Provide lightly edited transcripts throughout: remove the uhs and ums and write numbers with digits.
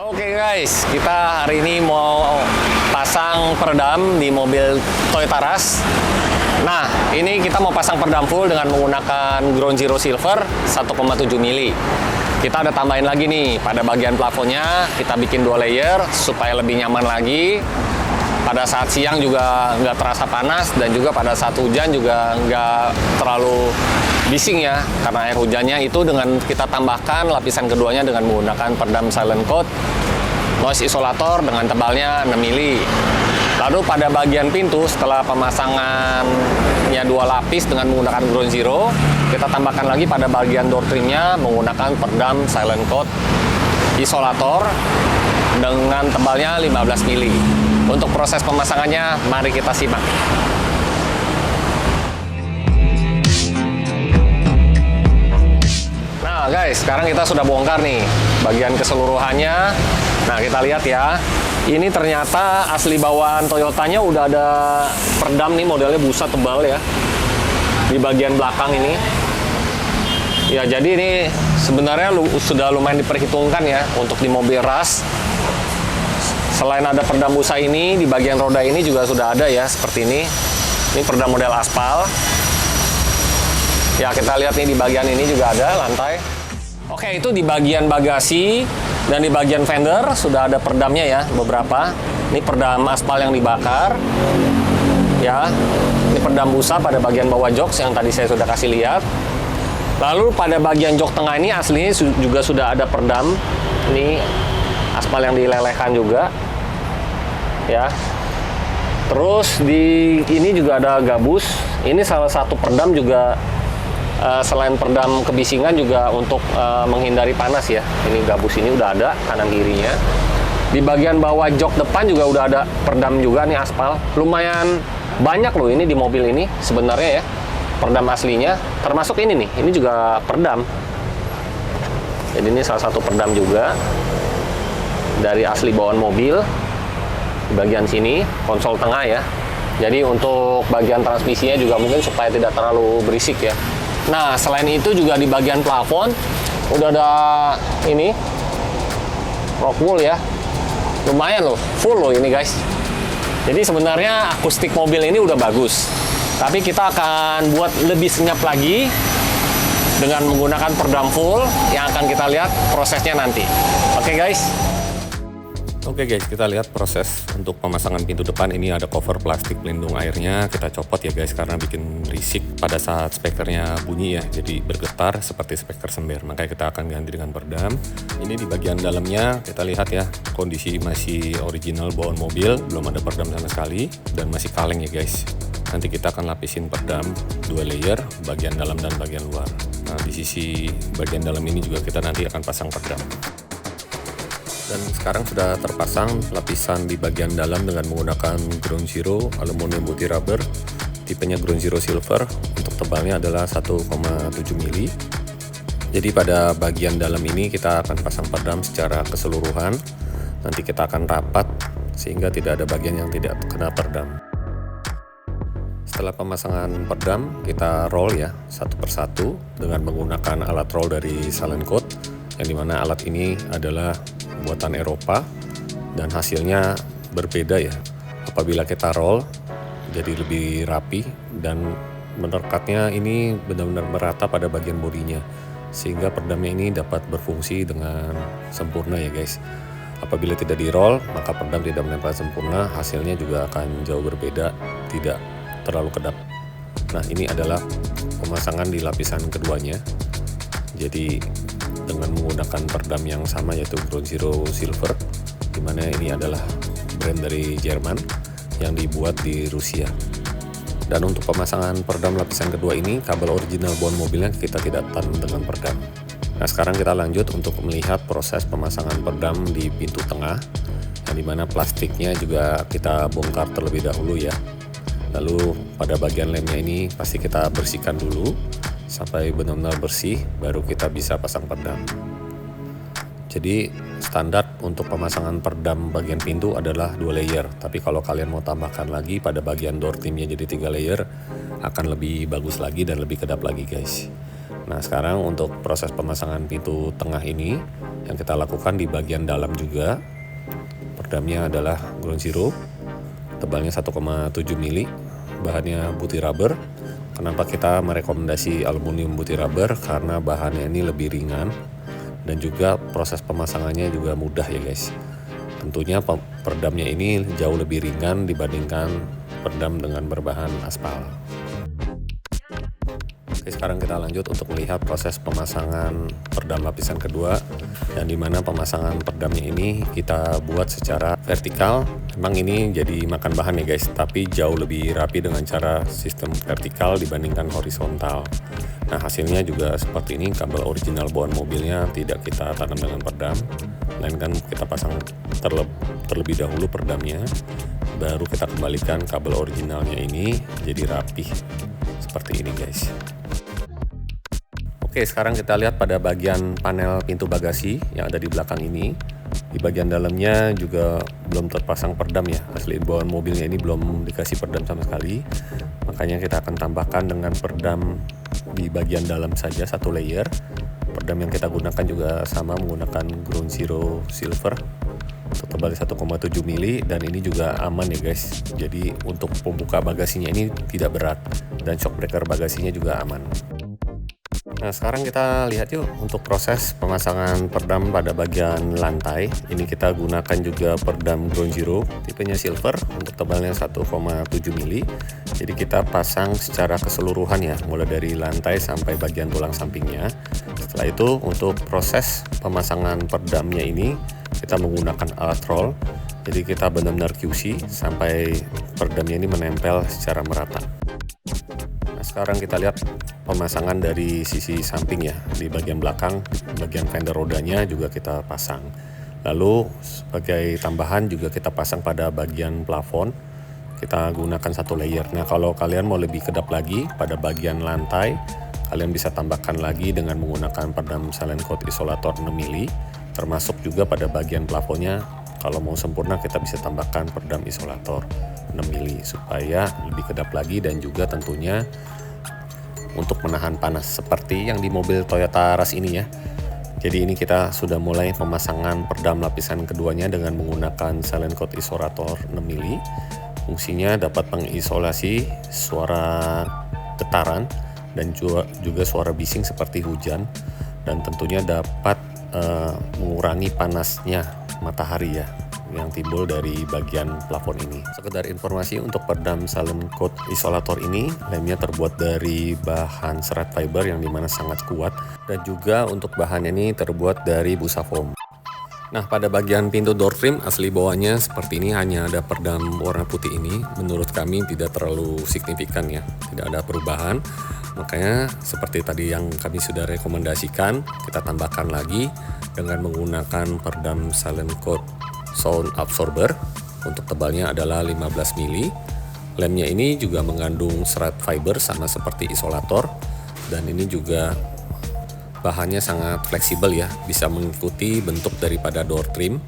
Oke guys, kita hari ini mau pasang peredam di mobil Toyota Rush. Nah, ini kita mau pasang peredam full dengan menggunakan Ground Zero Silver 1,7 mili. Kita ada tambahin lagi nih, pada bagian plafonnya kita bikin 2 layer supaya lebih nyaman lagi. Pada saat siang juga nggak terasa panas, dan juga pada saat hujan juga nggak terlalu bising ya, karena air hujannya itu dengan kita tambahkan lapisan keduanya dengan menggunakan peredam silent coat noise isolator dengan tebalnya 6 mili. Lalu pada bagian pintu setelah pemasangannya 2 lapis dengan menggunakan Ground Zero, kita tambahkan lagi pada bagian door trimnya menggunakan peredam silent coat isolator dengan tebalnya 15 mili. Untuk proses pemasangannya, mari kita simak. Nah guys, sekarang kita sudah bongkar nih bagian keseluruhannya. Nah kita lihat ya, ini ternyata asli bawaan Toyotanya udah ada peredam nih, modelnya busa tebal ya di bagian belakang ini. Ya jadi ini sebenarnya sudah lumayan diperhitungkan ya untuk di mobil Rush. Selain ada peredam busa ini, di bagian roda ini juga sudah ada ya, seperti ini. Ini peredam model aspal. Ya, kita lihat nih di bagian ini juga ada lantai. Oke, itu di bagian bagasi dan di bagian fender sudah ada peredamnya ya, beberapa. Ini peredam aspal yang dibakar. Ya, ini peredam busa pada bagian bawah jok yang tadi saya sudah kasih lihat. Lalu pada bagian jok tengah ini aslinya juga sudah ada peredam. Ini aspal yang dilelehkan juga. Ya, terus di ini juga ada gabus. Ini salah satu peredam juga, selain peredam kebisingan juga untuk menghindari panas ya. Ini gabus ini udah ada kanan kirinya. Di bagian bawah jok depan juga udah ada peredam juga nih aspal. Lumayan banyak loh ini di mobil ini sebenarnya ya, peredam aslinya. Termasuk ini nih, ini juga peredam. Jadi ini salah satu peredam juga dari asli bawaan mobil. Di bagian sini konsol tengah ya, jadi untuk bagian transmisinya juga mungkin supaya tidak terlalu berisik ya. Nah selain itu juga di bagian plafon udah ada ini rock wool ya, lumayan loh, full loh ini guys. Jadi sebenarnya akustik mobil ini udah bagus, tapi kita akan buat lebih senyap lagi dengan menggunakan peredam full yang akan kita lihat prosesnya nanti. Oke guys. Oke guys, kita lihat proses untuk pemasangan pintu depan. Ini ada cover plastik pelindung airnya, kita copot ya guys karena bikin berisik pada saat spekernya bunyi ya, jadi bergetar seperti speker sember. Makanya kita akan ganti dengan peredam. Ini di bagian dalamnya kita lihat ya, kondisi masih original bawaan mobil, belum ada peredam sama sekali dan masih kaleng ya guys. Nanti kita akan lapisin peredam 2 layer, bagian dalam dan bagian luar. Nah di sisi bagian dalam ini juga kita nanti akan pasang peredam. Dan sekarang sudah terpasang lapisan di bagian dalam dengan menggunakan Ground Zero aluminium putih rubber, tipenya Ground Zero Silver. Untuk tebalnya adalah 1,7 mili. Jadi pada bagian dalam ini kita akan pasang peredam secara keseluruhan. Nanti kita akan rapat sehingga tidak ada bagian yang tidak kena peredam. Setelah pemasangan peredam kita roll ya satu persatu dengan menggunakan alat roll dari silent coat, yang dimana alat ini adalah buatan Eropa dan hasilnya berbeda ya. Apabila kita roll jadi lebih rapi dan merekatnya ini benar-benar merata pada bagian bodinya, sehingga peredamnya ini dapat berfungsi dengan sempurna ya guys. Apabila tidak di roll maka peredam tidak menempel sempurna, hasilnya juga akan jauh berbeda, tidak terlalu kedap. Nah ini adalah pemasangan di lapisan keduanya. Jadi dengan menggunakan peredam yang sama yaitu Ground Zero Silver, dimana ini adalah brand dari Jerman yang dibuat di Rusia. Dan untuk pemasangan peredam lapisan kedua ini, kabel original bawaan mobilnya kita tidak tanam dengan peredam. Nah sekarang kita lanjut untuk melihat proses pemasangan peredam di pintu tengah, yang dimana plastiknya juga kita bongkar terlebih dahulu ya. Lalu pada bagian lemnya ini pasti kita bersihkan dulu sampai benar-benar bersih, baru kita bisa pasang peredam. Jadi standar untuk pemasangan peredam bagian pintu adalah 2 layer, tapi kalau kalian mau tambahkan lagi pada bagian door trimnya jadi 3 layer akan lebih bagus lagi dan lebih kedap lagi guys. Nah sekarang untuk proses pemasangan pintu tengah ini, yang kita lakukan di bagian dalam juga. Peredamnya adalah Ground Zero, tebalnya 1,7 mili, bahannya putih rubber. Kenapa kita merekomendasi aluminium putih rubber? Karena bahannya ini lebih ringan dan juga proses pemasangannya juga mudah ya guys. Tentunya peredamnya ini jauh lebih ringan dibandingkan peredam dengan berbahan aspal. Oke, sekarang kita lanjut untuk melihat proses pemasangan peredam lapisan kedua, yang dimana pemasangan peredamnya ini kita buat secara vertikal. Memang ini jadi makan bahan ya guys, tapi jauh lebih rapi dengan cara sistem vertikal dibandingkan horizontal. Nah, hasilnya juga seperti ini. Kabel original bawaan mobilnya tidak kita tanam dengan peredam, melainkan kita pasang terlebih dahulu peredamnya, baru kita kembalikan kabel originalnya ini jadi rapih seperti ini guys. Oke, sekarang kita lihat pada bagian panel pintu bagasi yang ada di belakang ini. Di bagian dalamnya juga belum terpasang peredam ya, asli bawaan mobilnya ini belum dikasih peredam sama sekali. Makanya kita akan tambahkan dengan peredam di bagian dalam saja, satu layer. Peredam yang kita gunakan juga sama, menggunakan Ground Zero Silver untuk tebalnya 1,7 mili, dan ini juga aman ya guys. Jadi untuk pembuka bagasinya ini tidak berat, dan shock breaker bagasinya juga aman. Nah, sekarang kita lihat yuk untuk proses pemasangan peredam pada bagian lantai. Ini kita gunakan juga peredam Ground Zero tipenya silver untuk tebalnya 1,7 mili. Jadi kita pasang secara keseluruhan ya, mulai dari lantai sampai bagian tulang sampingnya. Setelah itu untuk proses pemasangan peredamnya ini kita menggunakan alat roll. Jadi kita benar-benar QC sampai peredamnya ini menempel secara merata. Nah, sekarang kita lihat pemasangan dari sisi samping ya, di bagian belakang, bagian fender rodanya juga kita pasang. Lalu sebagai tambahan juga kita pasang pada bagian plafon, kita gunakan satu layer. Nah, kalau kalian mau lebih kedap lagi pada bagian lantai, kalian bisa tambahkan lagi dengan menggunakan peredam silent coat isolator 6 mili, termasuk juga pada bagian plafonnya. Kalau mau sempurna kita bisa tambahkan peredam isolator 6 mili supaya lebih kedap lagi, dan juga tentunya untuk menahan panas seperti yang di mobil Toyota Rush ini ya. Jadi ini kita sudah mulai pemasangan peredam lapisan keduanya dengan menggunakan silent coat isolator 6 mili. Fungsinya dapat mengisolasi suara getaran dan juga suara bising seperti hujan, dan tentunya dapat mengurangi panasnya matahari ya yang timbul dari bagian plafon ini. Sekedar informasi, untuk peredam silent coat isolator ini lemnya terbuat dari bahan serat fiber yang dimana sangat kuat, dan juga untuk bahannya ini terbuat dari busa foam. Nah, pada bagian pintu door trim asli bawahnya seperti ini, hanya ada peredam warna putih ini. Menurut kami tidak terlalu signifikan ya, tidak ada perubahan. Makanya seperti tadi yang kami sudah rekomendasikan, kita tambahkan lagi dengan menggunakan peredam silent coat sound absorber. Untuk tebalnya adalah 15 mili. Lemnya ini juga mengandung serat fiber sama seperti isolator, dan ini juga bahannya sangat fleksibel ya, bisa mengikuti bentuk daripada door trim,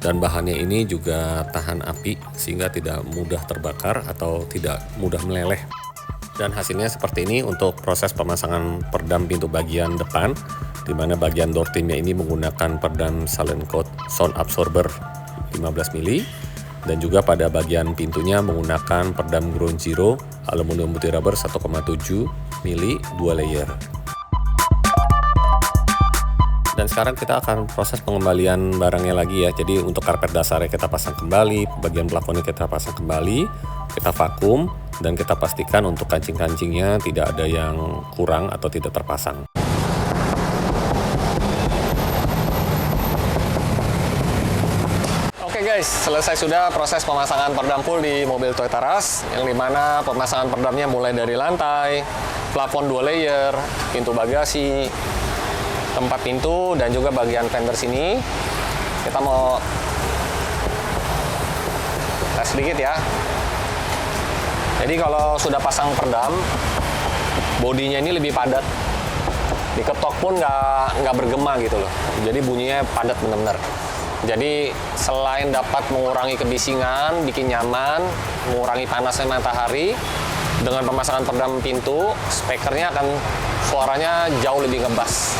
dan bahannya ini juga tahan api sehingga tidak mudah terbakar atau tidak mudah meleleh. Dan hasilnya seperti ini untuk proses pemasangan peredam pintu bagian depan, di mana bagian door trimnya ini menggunakan peredam silent coat sound absorber 15 mili, dan juga pada bagian pintunya menggunakan peredam Ground Zero aluminium putih rubber 1,7 mili 2 layer. Dan sekarang kita akan proses pengembalian barangnya lagi ya. Jadi untuk karpet dasarnya kita pasang kembali, bagian plafonnya kita pasang kembali, kita vakum, dan kita pastikan untuk kancing-kancingnya tidak ada yang kurang atau tidak terpasang. Oke guys, selesai sudah proses pemasangan peredam full di mobil Toyota Rush, yang dimana pemasangan peredamnya mulai dari lantai, plafon 2 layer, pintu bagasi, tempat pintu, dan juga bagian fender sini. Kita mau tes sedikit ya. Jadi kalau sudah pasang peredam, bodinya ini lebih padat, diketok pun nggak bergema gitu loh. Jadi bunyinya padat benar-benar. Jadi selain dapat mengurangi kebisingan, bikin nyaman, mengurangi panasnya matahari, dengan pemasangan peredam pintu, speakernya akan suaranya jauh lebih ngebas.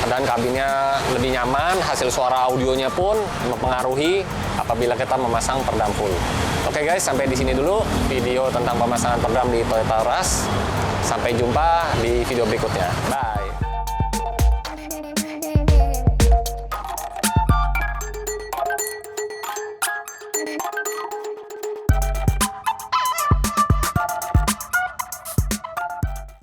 dan kabinnya lebih nyaman. Hasil suara audionya pun mempengaruhi apabila kita memasang perdam full. Oke guys, sampai di sini dulu video tentang pemasangan perdam di Toyota Rush. Sampai jumpa di video berikutnya. Bye.